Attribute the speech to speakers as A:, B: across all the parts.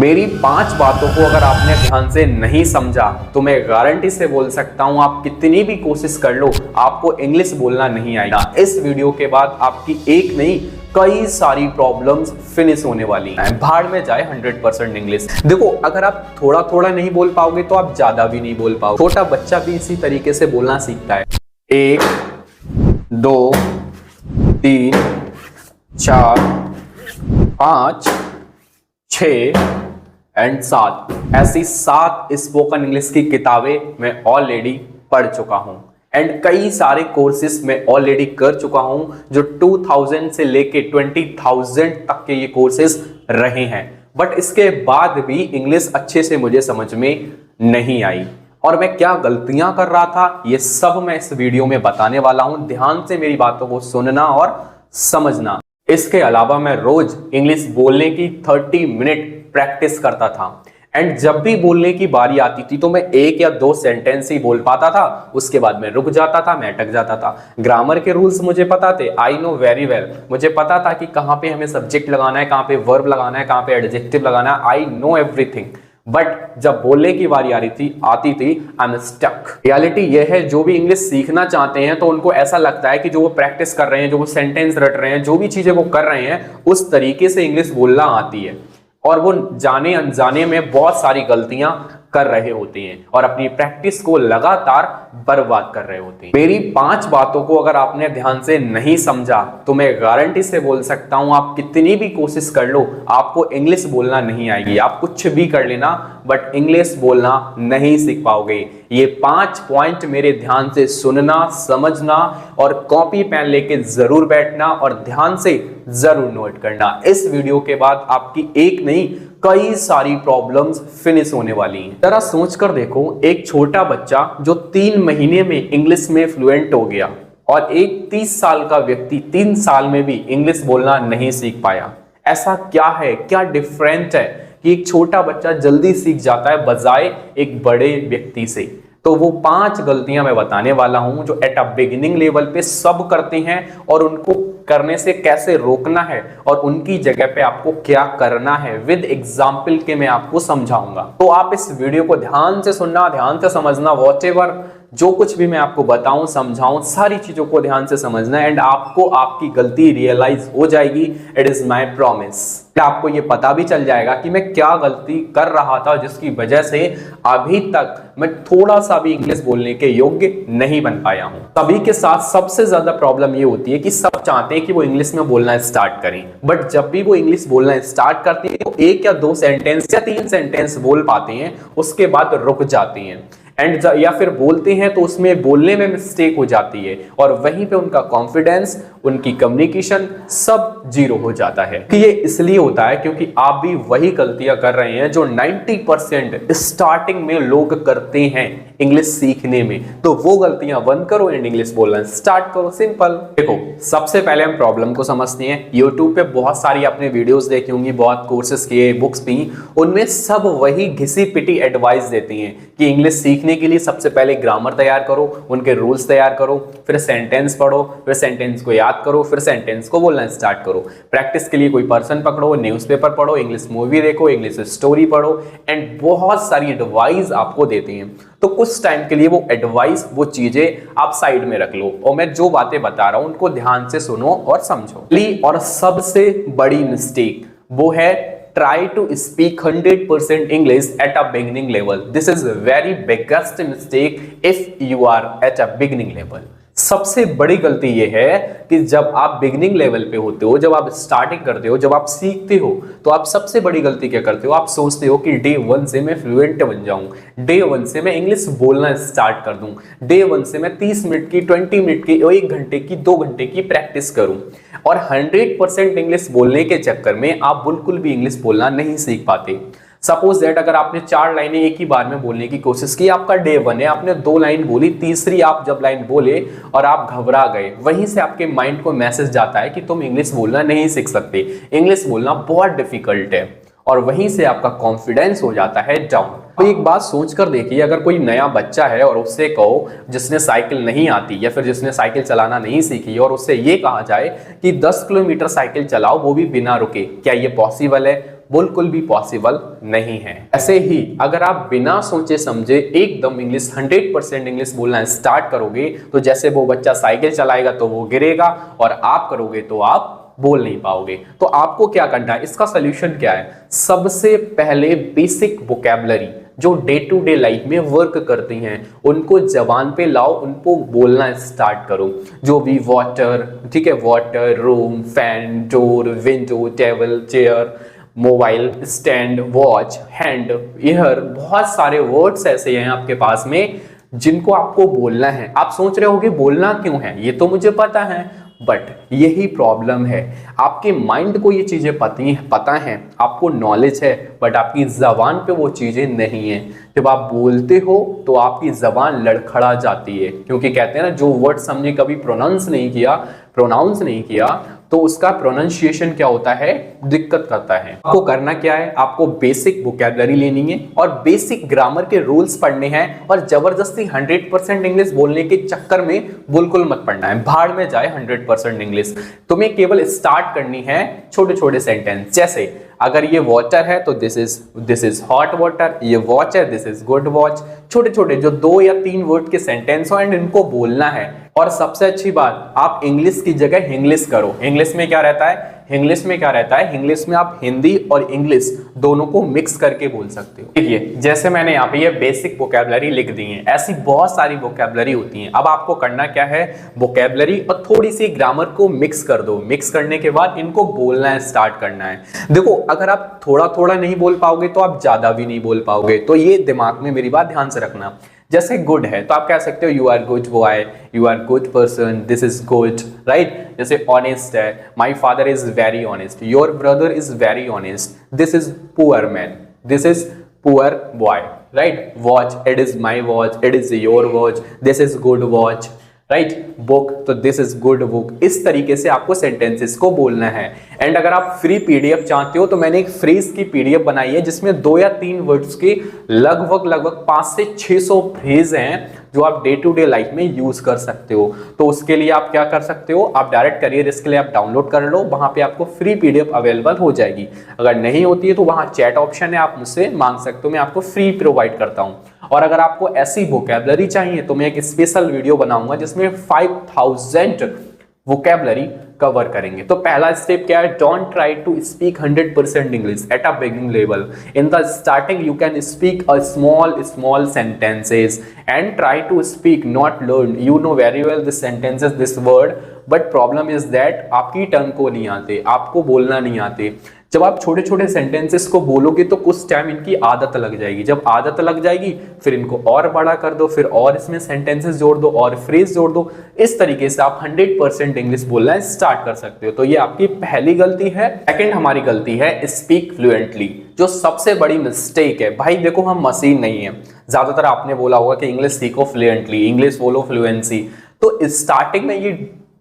A: मेरी 5 बातों को अगर आपने ध्यान से नहीं समझा तो मैं गारंटी से बोल सकता हूं आप कितनी भी कोशिश कर लो आपको इंग्लिश बोलना नहीं आएगा। इस वीडियो के बाद आपकी एक नहीं कई सारी प्रॉब्लम्स फिनिश होने वाली हैं। भाड़ में जाए 100% इंग्लिश। देखो, अगर आप थोड़ा थोड़ा नहीं बोल पाओगे तो आप ज्यादा भी नहीं बोल पाओगे। छोटा बच्चा भी इसी तरीके से बोलना सीखता है। 1 2 3 4 5 6 एंड 7 ऐसी 7 स्पोकन इंग्लिश की किताबें मैं ऑलरेडी पढ़ चुका हूं एंड कई सारे कोर्सेस मैं ऑलरेडी कर चुका हूं जो 2000 से लेके 20,000 तक के ये कोर्सेस रहे हैं। बट इसके बाद भी इंग्लिश अच्छे से मुझे समझ में नहीं आई और मैं क्या गलतियां कर रहा था ये सब मैं इस वीडियो में बताने वाला हूं। ध्यान से मेरी बातों को सुनना और समझना। इसके अलावा मैं रोज इंग्लिश बोलने की 30 मिनट प्रैक्टिस करता था एंड जब भी बोलने की बारी आती थी तो मैं 1 या 2 सेंटेंस ही बोल पाता था। उसके बाद मैं रुक जाता था, मैं अटक जाता था। ग्रामर के रूल्स मुझे पता थे, आई नो वेरी वेल। मुझे पता था कि कहां पे हमें सब्जेक्ट लगाना है, कहां पे वर्ब लगाना है, कहां पे एडजेक्टिव लगाना है। I know everything. बट जब बोलने की बारी आती थी आई एम स्टक। रियलिटी यह है, जो भी इंग्लिश सीखना चाहते हैं तो उनको ऐसा लगता है कि जो वो प्रैक्टिस कर रहे हैं, जो वो सेंटेंस रट रहे हैं, जो भी चीजें वो कर रहे हैं उस तरीके से इंग्लिश बोलना आती है और वो जाने अनजाने में बहुत सारी गलतियां कर रहे होते हैं और अपनी प्रैक्टिस को लगातार बर्बाद कर रहे होते हैं। मेरी 5 बातों को अगर आपने ध्यान से नहीं समझा तो मैं गारंटी से बोल सकता हूं आप कितनी भी कोशिश कर लो आपको इंग्लिश बोलना नहीं आएगी। आप कुछ भी कर लेना बट इंग्लिश बोलना नहीं सीख पाओगे। ये 5 पॉइंट मेरे ध्यान से सुनना, समझना और कॉपी पेन लेके जरूर बैठना और ध्यान से जरूर नोट करना। इस वीडियो के बाद आपकी एक नहीं कई सारी प्रॉब्लम्स फिनिश होने वाली हैं। जरा सोच कर देखो, एक छोटा बच्चा जो 3 महीने में इंग्लिश में फ्लुएंट हो गया और एक 30 साल का व्यक्ति 3 साल में भी इंग्लिश बोलना नहीं सीख पाया। ऐसा क्या है, क्या डिफरेंट है कि एक छोटा बच्चा जल्दी सीख जाता है बजाय एक बड़े व्यक्ति से? तो वो 5 गलतियां मैं बताने वाला हूं जो एट अ बिगिनिंग लेवल पे सब करते हैं और उनको करने से कैसे रोकना है और उनकी जगह पे आपको क्या करना है विद एग्जाम्पल के मैं आपको समझाऊंगा। तो आप इस वीडियो को ध्यान से सुनना, ध्यान से समझना। व्हाटएवर जो कुछ भी मैं आपको बताऊं, समझाऊं, सारी चीजों को ध्यान से समझना एंड आपको आपकी गलती रियलाइज हो जाएगी। It is my promise. आपको ये पता भी चल जाएगा कि मैं क्या गलती कर रहा था जिसकी वजह से अभी तक मैं थोड़ा सा भी इंग्लिश बोलने के योग्य नहीं बन पाया हूं। सभी के साथ सबसे ज्यादा प्रॉब्लम ये होती है कि सब चाहते हैं कि वो इंग्लिश में बोलना स्टार्ट करें बट जब भी वो इंग्लिश बोलना स्टार्ट करते हैं तो 1 या 2 सेंटेंस या 3 सेंटेंस बोल पाते हैं, उसके बाद रुक जाते हैं एंड या फिर बोलते हैं तो उसमें बोलने में मिस्टेक हो जाती है और वहीं पे उनका कॉन्फिडेंस, उनकी कम्युनिकेशन सब जीरो हो जाता है। कि ये इसलिए होता है क्योंकि आप भी वही गलतियां कर रहे हैं जो 90% स्टार्टिंग में लोग करते हैं इंग्लिश सीखने में। तो वो गलतियां बंद करो एंड इंग्लिश बोलना स्टार्ट करो। सिंपल। देखो, सबसे पहले हम प्रॉब्लम को समझते हैं। यूट्यूब पे बहुत सारी आपने वीडियोस देखी होंगी, बहुत कोर्सेस किए, बुक्स भी, उनमें सब वही घिसी पिटी एडवाइस देती हैं कि इंग्लिश सीखने के लिए सबसे पहले ग्रामर तैयार करो, उनके रूल्स तैयार करो, फिर सेंटेंस पढ़ो, फिर सेंटेंस को याद करो, फिर सेंटेंस को बोलना स्टार्ट करो। प्रैक्टिस के लिए कोई पर्सन पकड़ो, न्यूज़पेपर पढ़ो, इंग्लिश मूवी देखो, इंग्लिश स्टोरी पढ़ो एंड बहुत सारी एडवाइस आपको देती हैं। तो कुछ टाइम के लिए वो एडवाइस, वो चीजें आप साइड में रख लो और मैं जो बातें बता रहा हूं उनको ध्यान से सुनो और समझो। और सबसे बड़ी मिस्टेक वो है try to speak 100% English at a beginning level. This is a very biggest mistake if you are at a beginning level. सबसे बड़ी गलती यह है कि जब आप बिगिनिंग लेवल पे होते हो, जब आप स्टार्टिंग करते हो, जब आप सीखते हो तो आप सबसे बड़ी गलती क्या करते हो? आप सोचते हो कि डे 1 से मैं फ्लुएंट बन जाऊं, डे 1 से मैं इंग्लिश बोलना स्टार्ट कर दूं, डे 1 से मैं 30 मिनट की, 20 मिनट की, 1 घंटे की, 2 घंटे की प्रैक्टिस करूं और 100% इंग्लिश बोलने के चक्कर में आप बिल्कुल भी इंग्लिश बोलना नहीं सीख पाते। सपोज दैट अगर आपने 4 लाइनें एक ही बार में बोलने की कोशिश की, आपका डे 1 है, आपने 2 लाइन बोली, तीसरी आप जब लाइन बोले और आप घबरा गए, वहीं से आपके माइंड को मैसेज जाता है कि तुम इंग्लिश बोलना नहीं सीख सकते, इंग्लिश बोलना बहुत डिफिकल्ट है और वहीं से आपका कॉन्फिडेंस हो जाता है डाउन। तो एक बात सोच कर देखिए, अगर कोई नया बच्चा है और उससे कहो, जिसने साइकिल नहीं आती या फिर जिसने साइकिल चलाना नहीं सीखी, और उससे ये कहा जाए कि 10 किलोमीटर साइकिल चलाओ वो भी बिना रुके, क्या ये पॉसिबल है? बिल्कुल भी पॉसिबल नहीं है। ऐसे ही अगर आप बिना सोचे समझे एकदम इंग्लिश 100% इंग्लिश बोलना स्टार्ट करोगे तो जैसे वो बच्चा साइकिल चलाएगा तो वो गिरेगा, और आप करोगे तो आप बोल नहीं पाओगे। तो आपको क्या करना है, इसका सॉल्यूशन क्या है? सबसे पहले बेसिक वोकैबुलरी जो डे टू डे लाइफ में वर्क करती हैं उनको जबान पे लाओ, उनको बोलना स्टार्ट करो। जो भी वाटर, ठीक है, water, room, fan, door, window, table, chair, mobile, stand, watch, hand, year, बहुत सारे वर्ड्स ऐसे हैं आपके पास में जिनको आपको बोलना है। आप सोच रहे होगे बोलना क्यों है, ये तो मुझे पता है, बट यही प्रॉब्लम है, आपके माइंड को ये चीजें पता है, आपको नॉलेज है, बट आपकी जबान पे वो चीजें नहीं है। जब आप बोलते हो तो आपकी जबान लड़खड़ा जाती है, क्योंकि कहते हैं ना जो वर्ड्स हमने कभी प्रोनाउंस नहीं किया तो उसका प्रोनाउंसिएशन क्या होता है, दिक्कत करता है। आपको करना क्या है, आपको बेसिक वोकैबुलरी लेनी है और बेसिक ग्रामर के रूल्स पढ़ने हैं, और जबरदस्ती 100% इंग्लिश बोलने के चक्कर में बिल्कुल मत पढ़ना है। भाड़ में जाए 100% इंग्लिश, तुम्हें केवल स्टार्ट करनी है छोटे छोटे सेंटेंस। जैसे अगर ये वाटर है तो दिस इज हॉट वाटर, ये वॉच है दिस इज गुड वॉच। छोटे छोटे जो 2 या 3 वर्ड के सेंटेंस हो एंड इनको बोलना है। और सबसे अच्छी बात, आप इंग्लिश की जगह इंग्लिश करो। इंग्लिश में क्या रहता है, इंग्लिश में आप हिंदी और इंग्लिश दोनों को मिक्स करके बोल सकते हो। देखिए जैसे मैंने यहाँ पे ये बेसिक वोकैबुलरी लिख दी है, ऐसी बहुत सारी वोकैबुलरी होती हैं। अब आपको करना क्या है, वोकैबुलरी और थोड़ी सी ग्रामर को मिक्स कर दो। मिक्स करने के बाद इनको बोलना स्टार्ट करना है। देखो अगर आप थोड़ा थोड़ा नहीं बोल पाओगे तो आप ज्यादा भी नहीं बोल पाओगे, तो ये दिमाग में मेरी बात ध्यान से रखना। जैसे गुड है तो आप कह सकते हो you are good boy, you are good person, this is good, right. जैसे ऑनेस्ट है, my father is very honest, your brother is very honest, this is poor man, this is poor boy, right. Watch, it is my watch, it is your watch, this is good watch, right. Book, तो this is good book. इस तरीके से आपको sentences को बोलना है। And अगर आप फ्री पीडीएफ चाहते हो तो मैंने एक फ्रेज की पीडीएफ बनाई है जिसमें 2 या 3 वर्ड्स के लगभग 5 से 600 फ्रेज हैं जो आप डे टू डे लाइफ में यूज कर सकते हो। तो उसके लिए आप क्या कर सकते हो, आप डायरेक्ट करियर इसके लिए आप डाउनलोड कर लो, वहां पे आपको फ्री पीडीएफ अवेलेबल हो जाएगी। अगर नहीं होती है तो वहां चैट ऑप्शन है, आप मुझसे मांग सकते हो, मैं आपको फ्री प्रोवाइड करता हूं। और अगर आपको ऐसी वोकैबुलरी चाहिए तो मैं एक स्पेशल वीडियो बनाऊंगा जिसमें 5000 वोकैबुलरी कवर करेंगे। तो पहला स्टेप क्या है, don't try to speak 100% English at a beginning level. In the starting you can speak a small sentences and try to speak, not learn. You know very well this sentences, this word, but problem is that आपकी turn को नहीं आते, आपको बोलना नहीं आते। जब आप छोटे छोटे सेंटेंसेस को बोलोगे तो कुछ टाइम इनकी आदत लग जाएगी। जब आदत लग जाएगी फिर इनको और बड़ा कर दो, फिर और इसमें सेंटेंसेस जोड़ दो और फ्रेज जोड़ दो। इस तरीके से आप 100% इंग्लिश बोलना स्टार्ट कर सकते हो। तो ये आपकी पहली गलती है। सेकंड हमारी गलती है स्पीक फ्लुएंटली, जो सबसे बड़ी मिस्टेक है। भाई देखो हम मशीन नहीं है, ज्यादातर आपने बोला होगा कि इंग्लिश सीखो फ्लुएंटली, इंग्लिश बोलो फ्लुएंसी। तो स्टार्टिंग में ये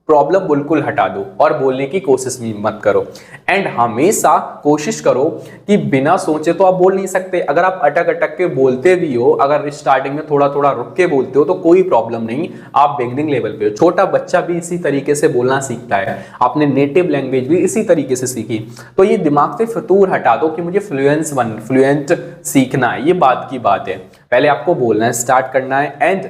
A: प्रॉब्लम बिल्कुल हटा दो और बोलने की कोशिश भी मत करो। एंड हमेशा कोशिश करो कि बिना सोचे तो आप बोल नहीं सकते। अगर आप अटक अटक के बोलते भी हो, अगर स्टार्टिंग में थोड़ा थोड़ा रुक के बोलते हो तो कोई प्रॉब्लम नहीं, आप बिगिनिंग लेवल पे हो। छोटा बच्चा भी इसी तरीके से बोलना सीखता है, आपने नेटिव लैंग्वेज भी इसी तरीके से सीखी। तो ये दिमाग से फितूर हटा दो कि मुझे फ्लुएंट सीखना है, ये बात की बात है। पहले आपको बोलना स्टार्ट करना है एंड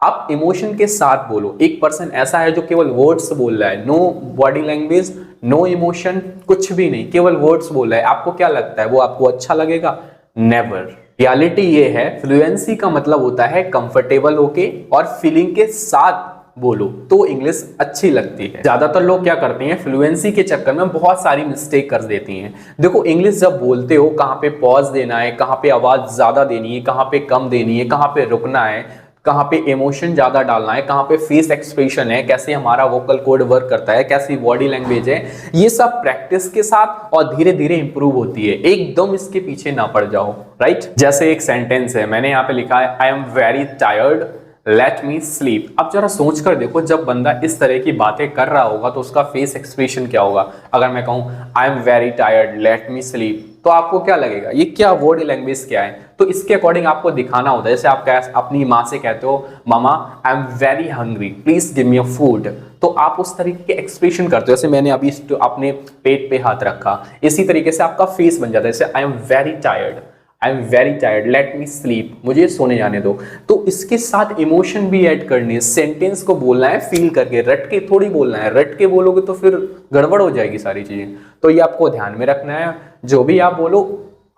A: आप इमोशन के साथ बोलो। एक पर्सन ऐसा है जो केवल वर्ड्स बोल रहा है, no body language, no emotion, कुछ भी नहीं, केवल वर्ड्स बोल रहा है। आपको क्या लगता है वो आपको अच्छा लगेगा? नेवर। रियलिटी ये है, फ्लुएंसी का मतलब होता है कंफर्टेबल होके और फीलिंग के साथ बोलो तो इंग्लिश अच्छी लगती है। ज्यादातर लोग क्या करते हैं, फ्लुएंसी के चक्कर में बहुत सारी मिस्टेक कर देती हैं। देखो इंग्लिश जब बोलते हो कहाँ पे पॉज देना है, कहाँ पे आवाज ज्यादा देनी है, कहाँ पे कम देनी है, कहाँ पे रुकना है, कहाँ पे इमोशन ज्यादा डालना है, कहाँ पे फेस एक्सप्रेशन है, कैसे हमारा वोकल कोड वर्क करता है, कैसी बॉडी लैंग्वेज है, ये सब प्रैक्टिस के साथ और धीरे धीरे इंप्रूव होती है। एकदम इसके पीछे ना पड़ जाओ, राइट। जैसे एक सेंटेंस है, मैंने यहाँ पे लिखा है आई am very tired let me sleep. अब जरा सोच कर देखो, जब बंदा इस तरह की बातें कर रहा होगा तो उसका फेस एक्सप्रेशन क्या होगा। अगर मैं कहूँ आई am very tired, let me sleep, तो आपको क्या लगेगा, ये क्या वर्ड लैंग्वेज क्या है। तो इसके अकॉर्डिंग आपको दिखाना होता है। जैसे आप अपनी माँ से कहते हो mama I am very hungry, please give me a food, तो आप उस तरीके के एक्सप्रेशन करते हो। जैसे मैंने अभी अपने पेट पे हाथ रखा, इसी तरीके से आपका फेस बन जाता है। जैसे आई am very tired, I am very tired, let me sleep, मुझे सोने जाने दो। तो इसके साथ इमोशन भी ऐड करनी है, सेंटेंस को बोलना है फील करके, रट के थोड़ी बोलना है। रट के बोलोगे तो फिर गड़बड़ हो जाएगी सारी चीजें। तो ये आपको ध्यान में रखना है। जो भी आप बोलो,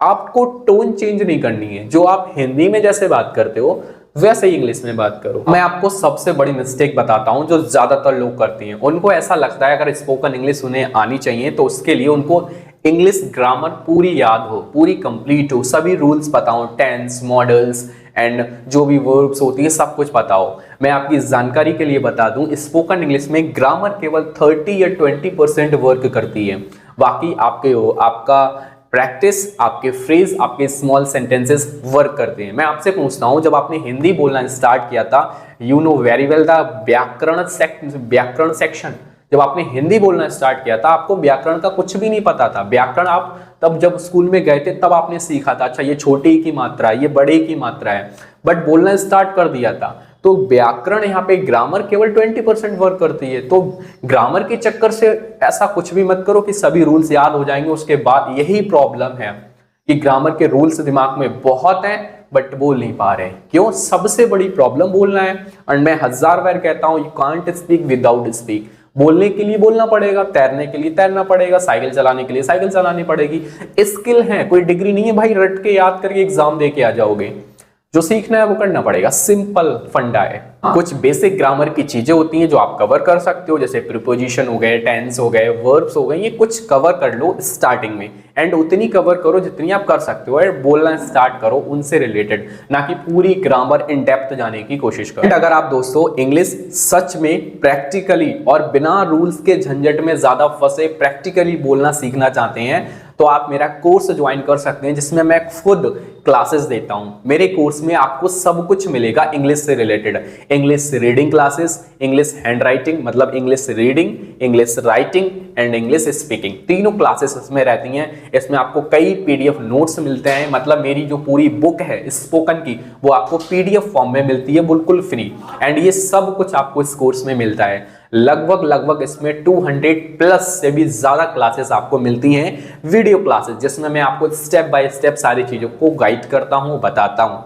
A: आपको टोन चेंज नहीं करनी है। जो आप हिंदी में जैसे बात करते हो वैसे ही इंग्लिश में बात करो। मैं आपको सबसे बड़ी मिस्टेक बताता हूं जो ज्यादातर लोग करती हैं। उनको ऐसा लगता है अगर स्पोकन इंग्लिश उन्हें आनी चाहिए तो उसके लिए उनको इंग्लिश ग्रामर पूरी याद हो, पूरी कंप्लीट हो, सभी रूल्स पता हो, टेंस, मॉडल्स एंड जो भी वर्ब्स होती है सब कुछ पता हो। मैं आपकी जानकारी के लिए बता दूं, स्पोकन इंग्लिश में ग्रामर केवल 30 या 20% वर्क करती है। बाकी आपका प्रैक्टिस, आपके फ्रेज, आपके स्मॉल सेंटेंसेस वर्क करते हैं। मैं आपसे पूछता हूं, जब आपने हिंदी बोलना स्टार्ट किया था, you know very well the व्याकरण सेक्शन। जब आपने हिंदी बोलना स्टार्ट किया था, आपको व्याकरण का कुछ भी नहीं पता था। व्याकरण आप तब जब स्कूल में गए थे तब आपने सीखा था, अच्छा ये छोटे की मात्रा है, ये बड़े की मात्रा है, बट बोलना स्टार्ट कर दिया था। तो व्याकरण यहाँ पे, ग्रामर केवल 20% वर्क करती है। तो ग्रामर के चक्कर से ऐसा कुछ भी मत करो कि सभी रूल्स याद हो जाएंगे उसके बाद। यही प्रॉब्लम है कि ग्रामर के रूल्स दिमाग में बहुत हैं बट बोल नहीं पा रहे। क्यों? सबसे बड़ी प्रॉब्लम बोलना है। और मैं 1000 बार कहता हूं, you can't speak without speak. बोलने के लिए बोलना पड़ेगा, तैरने के लिए तैरना पड़ेगा, साइकिल चलाने के लिए साइकिल चलानी पड़ेगी। स्किल है, कोई डिग्री नहीं है भाई रट के याद करके एग्जाम दे के आ जाओगे। जो सीखना है वो करना पड़ेगा, सिंपल फंडा है। कुछ बेसिक ग्रामर की चीजें होती हैं जो आप कवर कर सकते हो, जैसे प्रीपोजिशन हो गए, टेंस हो गए, वर्ब्स हो गए, ये कुछ कवर कर लो स्टार्टिंग में। एंड उतनी कवर करो जितनी आप कर सकते हो, बोलना स्टार्ट करो उनसे रिलेटेड, ना कि पूरी ग्रामर इन डेप्थ जाने की कोशिश करो। अगर आप दोस्तों इंग्लिश सच में प्रैक्टिकली और बिना रूल्स के झंझट में ज्यादा फंसे प्रैक्टिकली बोलना सीखना चाहते हैं तो आप मेरा कोर्स ज्वाइन कर सकते हैं, जिसमें मैं खुद क्लासेस देता हूं। मेरे कोर्स में आपको सब कुछ मिलेगा इंग्लिश से related. English reading classes, English hand writing मतलब English reading, English writing and English speaking, तीनों क्लासेस इसमें रहती हैं। इसमें आपको कई पीडीएफ नोट्स मिलते हैं, मतलब मेरी जो पूरी बुक है स्पोकन की वो आपको पीडीएफ फॉर्म में मिलती है बिल्कुल फ्री। एंड ये सब कुछ आपको इस कोर्स में मिलता है। लगभग इसमें 200 प्लस से भी ज्यादा क्लासेस आपको मिलती हैं, वीडियो क्लासेस, जिसमें मैं आपको स्टेप बाय स्टेप सारी चीजों को गाइड करता हूं, बताता हूं।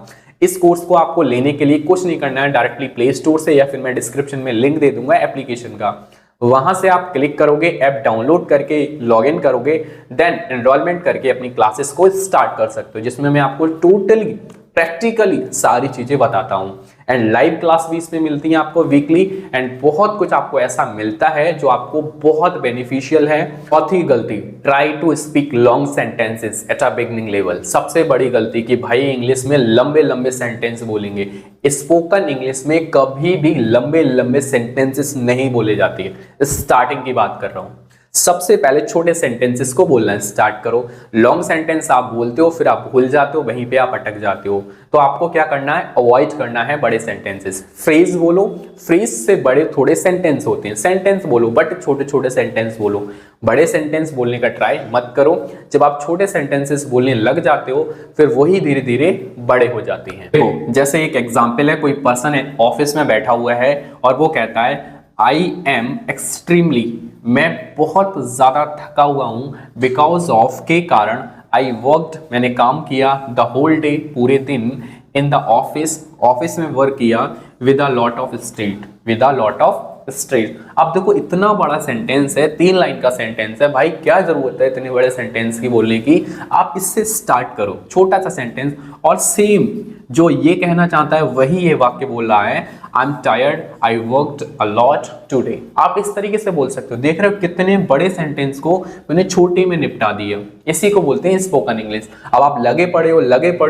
A: इस कोर्स को आपको लेने के लिए कुछ नहीं करना है, डायरेक्टली प्ले स्टोर से या फिर मैं डिस्क्रिप्शन में लिंक दे दूंगा एप्लीकेशन का, वहां से आप क्लिक करोगे, ऐप डाउनलोड करके लॉगिन करोगे, देन एनरोलमेंट करके अपनी क्लासेस को स्टार्ट कर सकते हो, जिसमें मैं आपको टोटली प्रैक्टिकली सारी चीजें बताता हूं। एंड लाइव क्लास भी इसमें मिलती है आपको वीकली। एंड बहुत कुछ आपको ऐसा मिलता है जो आपको बहुत बेनिफिशियल है। चौथी गलती, try to speak long sentences at a beginning level. सबसे बड़ी गलती कि भाई इंग्लिश में लंबे लंबे सेंटेंस बोलेंगे। स्पोकन इंग्लिश में कभी भी लंबे लंबे सेंटेंसेस नहीं बोले जाती है। स्टार्टिंग की बात कर रहा हूं। सबसे पहले छोटे सेंटेंसेस को बोलना स्टार्ट करो। लॉन्ग सेंटेंस आप बोलते हो फिर आप भूल जाते हो, वहीं पे आप अटक जाते हो। तो आपको क्या करना है, अवॉइड करना है बड़े सेंटेंसेस। फ्रेज बोलो, फ्रेज से बड़े थोड़े सेंटेंस होते हैं। सेंटेंस बोलो बट छोटे छोटे सेंटेंस बोलो। बड़े सेंटेंस बोलने का ट्राई मत करो। जब आप छोटे सेंटेंसेस बोलने लग जाते हो फिर वही धीरे धीरे बड़े हो जाते हैं। देखो जैसे एक एग्जाम्पल है, कोई पर्सन है ऑफिस में बैठा हुआ है और वो कहता है आई एम एक्सट्रीमली, मैं बहुत ज्यादा थका हुआ हूं, बिकॉज ऑफ के कारण, आई वर्कड, मैंने काम किया, द होल डे, पूरे दिन, इन द ऑफिस, ऑफिस में वर्क किया, with a lot of stress, with a lot of stress. अब देखो इतना बड़ा सेंटेंस है, 3 लाइन का सेंटेंस है, भाई क्या जरूरत है इतने बड़े सेंटेंस की बोलने की। आप इससे स्टार्ट करो, छोटा सा सेंटेंस, और सेम जो ये कहना चाहता है वही ये वाक्य बोल रहा है, I am tired, I worked a lot today. आप इस तरीके से बोल सकते हो। देख रहे हो कितने बड़े सेंटेंस को मैंने छोटे में निपटा दिया। इसी को बोलते हैं स्पोकन इंग्लिश। अब आप लगे पड़े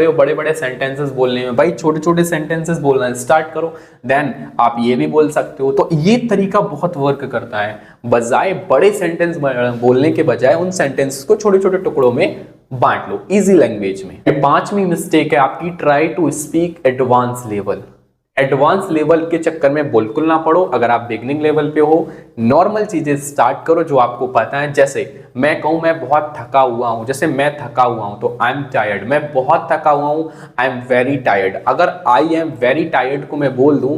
A: हो बड़े बड़े सेंटेंसेस बोलने में, भाई छोटे छोटे सेंटेंसेस बोलना स्टार्ट करो, देन आप ये भी बोल सकते हो। तो ये तरीका बहुत वर्क करता है। बजाय बड़े सेंटेंस बोलने के बजाय उन सेंटेंस को छोटे छोटे टुकड़ों में बांट लो इजी लैंग्वेज में। 5वीं मिस्टेक है आपकी, try to speak advance level. Advance level के चक्कर में बिल्कुल ना पड़ो। अगर आप बिगनिंग लेवल पे हो, नॉर्मल चीजें स्टार्ट करो जो आपको पता है। जैसे मैं कहूं मैं बहुत थका हुआ हूं, जैसे मैं थका हुआ हूं तो आई एम टायर्ड। मैं बहुत थका हुआ हूं, आई एम वेरी टायर्ड। अगर आई एम वेरी टायर्ड को मैं बोल दूं,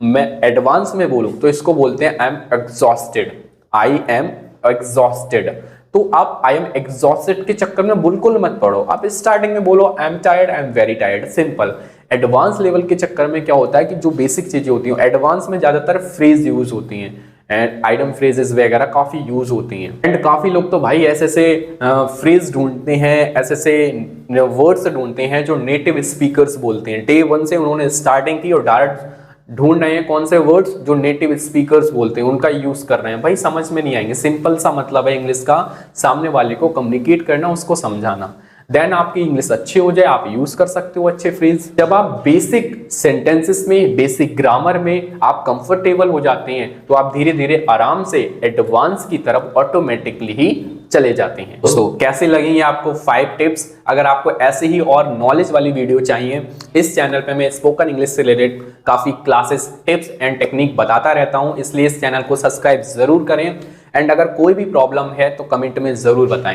A: मैं एडवांस में बोलूं तो इसको बोलते हैं I am exhausted. I am exhausted. तो आप आई एम एग्जॉस्टेड के चक्कर में बिल्कुल मत पड़ो। आप स्टार्टिंग में बोलो I am tired, I am very tired, simple. Advance level के चक्कर में क्या होता है कि जो बेसिक चीजें होती हैं, एडवांस में ज्यादातर फ्रेज यूज होती हैं एंड आइटम फ्रेजेस वगैरह काफी यूज होती हैं। एंड काफी लोग तो भाई ऐसे से फ्रेज ढूंढते हैं, ऐसे से वर्ड्स ढूंढते हैं जो नेटिव स्पीकर्स बोलते हैं। डे 1 से उन्होंने स्टार्टिंग की और डायरेक्ट ढूंढ रहे हैं कौन से वर्ड्स जो नेटिव स्पीकर्स बोलते हैं, उनका यूज कर रहे हैं। भाई समझ में नहीं आएंगे। सिंपल सा मतलब है इंग्लिश का, सामने वाले को कम्युनिकेट करना, उसको समझाना। देन आपकी इंग्लिश अच्छी हो जाए, आप यूज कर सकते हो अच्छे फ्रेज। जब आप बेसिक सेंटेंसेस में, बेसिक ग्रामर में आप कंफर्टेबल हो जाते हैं तो आप धीरे धीरे आराम से एडवांस की तरफ ऑटोमेटिकली ही चले जाते हैं। दोस्तों कैसे लगेंगे आपको 5 टिप्स? अगर आपको ऐसे ही और नॉलेज वाली वीडियो चाहिए, इस चैनल पे मैं स्पोकन इंग्लिश से रिलेटेड काफी क्लासेस, टिप्स एंड टेक्निक बताता रहता हूं, इसलिए इस चैनल को सब्सक्राइब जरूर करें। एंड अगर कोई भी प्रॉब्लम है तो कमेंट में जरूर बताएं।